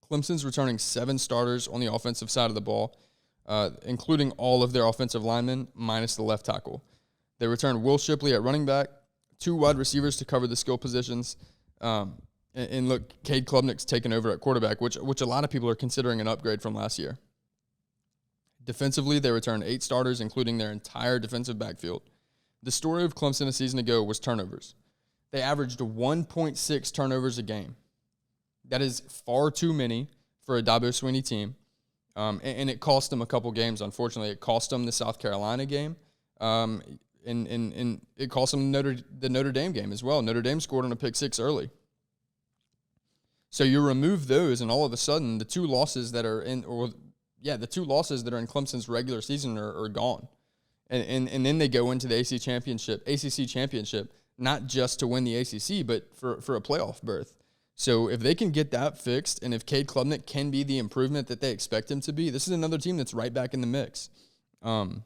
Clemson's returning 7 starters on the offensive side of the ball, including all of their offensive linemen minus the left tackle. They returned Will Shipley at running back, 2 wide receivers to cover the skill positions, and look, Cade Klubnik's taken over at quarterback, which a lot of people are considering an upgrade from last year. Defensively, they returned 8 starters, including their entire defensive backfield. The story of Clemson a season ago was turnovers. They averaged 1.6 turnovers a game. That is far too many for a Dabo Swinney team, and it cost them a couple games, unfortunately. It cost them the South Carolina game, and it cost them the Notre Dame game as well. Notre Dame scored on a pick 6 early. So you remove those, and all of a sudden, the two losses that are in Clemson's regular season are gone. And then they go into the ACC Championship, not just to win the ACC, but for a playoff berth. So if they can get that fixed, and if Cade Klubnik can be the improvement that they expect him to be, this is another team that's right back in the mix. The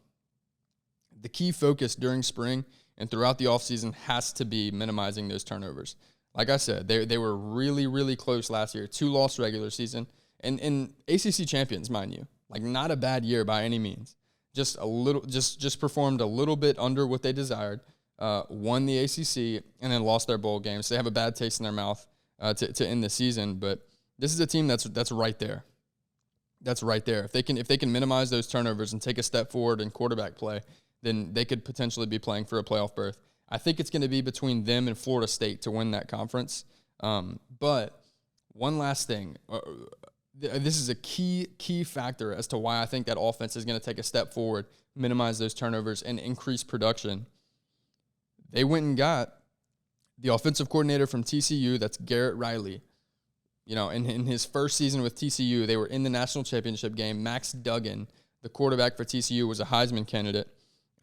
key focus during spring and throughout the offseason has to be minimizing those turnovers. Like I said, they were really, really close last year. 2 lost regular season. And ACC champions, mind you. Like, not a bad year by any means. Just performed a little bit under what they desired. Won the ACC and then lost their bowl games. So they have a bad taste in their mouth to end the season. But this is a team that's right there. That's right there. If they can minimize those turnovers and take a step forward in quarterback play, then they could potentially be playing for a playoff berth. I think it's going to be between them and Florida State to win that conference. But one last thing. This is a key factor as to why I think that offense is going to take a step forward, minimize those turnovers, and increase production. They went and got the offensive coordinator from TCU, that's Garrett Riley. You know, in his first season with TCU, they were in the national championship game. Max Duggan, the quarterback for TCU, was a Heisman candidate.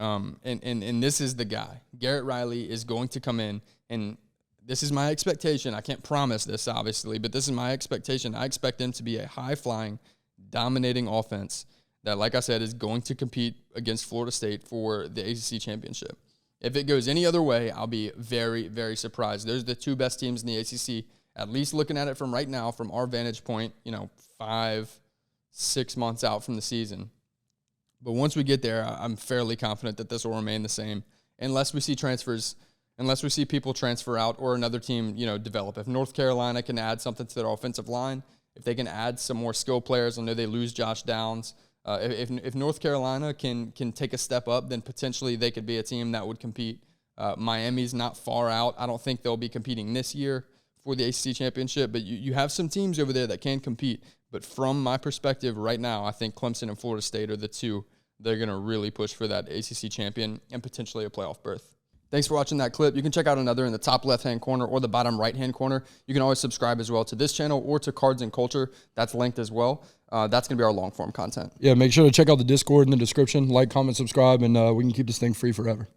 And this is the guy. Garrett Riley is going to come in, and this is my expectation. I can't promise this, obviously, but this is my expectation. I expect them to be a high-flying, dominating offense that, like I said, is going to compete against Florida State for the ACC Championship. If it goes any other way, I'll be very, very surprised. Those are the 2 best teams in the ACC, at least looking at it from right now, from our vantage point, 5-6 months out from the season. But once we get there, I'm fairly confident that this will remain the same, unless we see people transfer out or another team, develop. If North Carolina can add something to their offensive line, if they can add some more skill players, I know they lose Josh Downs. If North Carolina can take a step up, then potentially they could be a team that would compete. Miami's not far out. I don't think they'll be competing this year for the ACC Championship, but you have some teams over there that can compete. But from my perspective right now, I think Clemson and Florida State are the 2 that are going to really push for that ACC champion and potentially a playoff berth. Thanks for watching that clip. You can check out another in the top left-hand corner or the bottom right-hand corner. You can always subscribe as well to this channel or to Cards and Culture. That's linked as well. That's going to be our long-form content. Yeah, make sure to check out the Discord in the description. Like, comment, subscribe, and we can keep this thing free forever.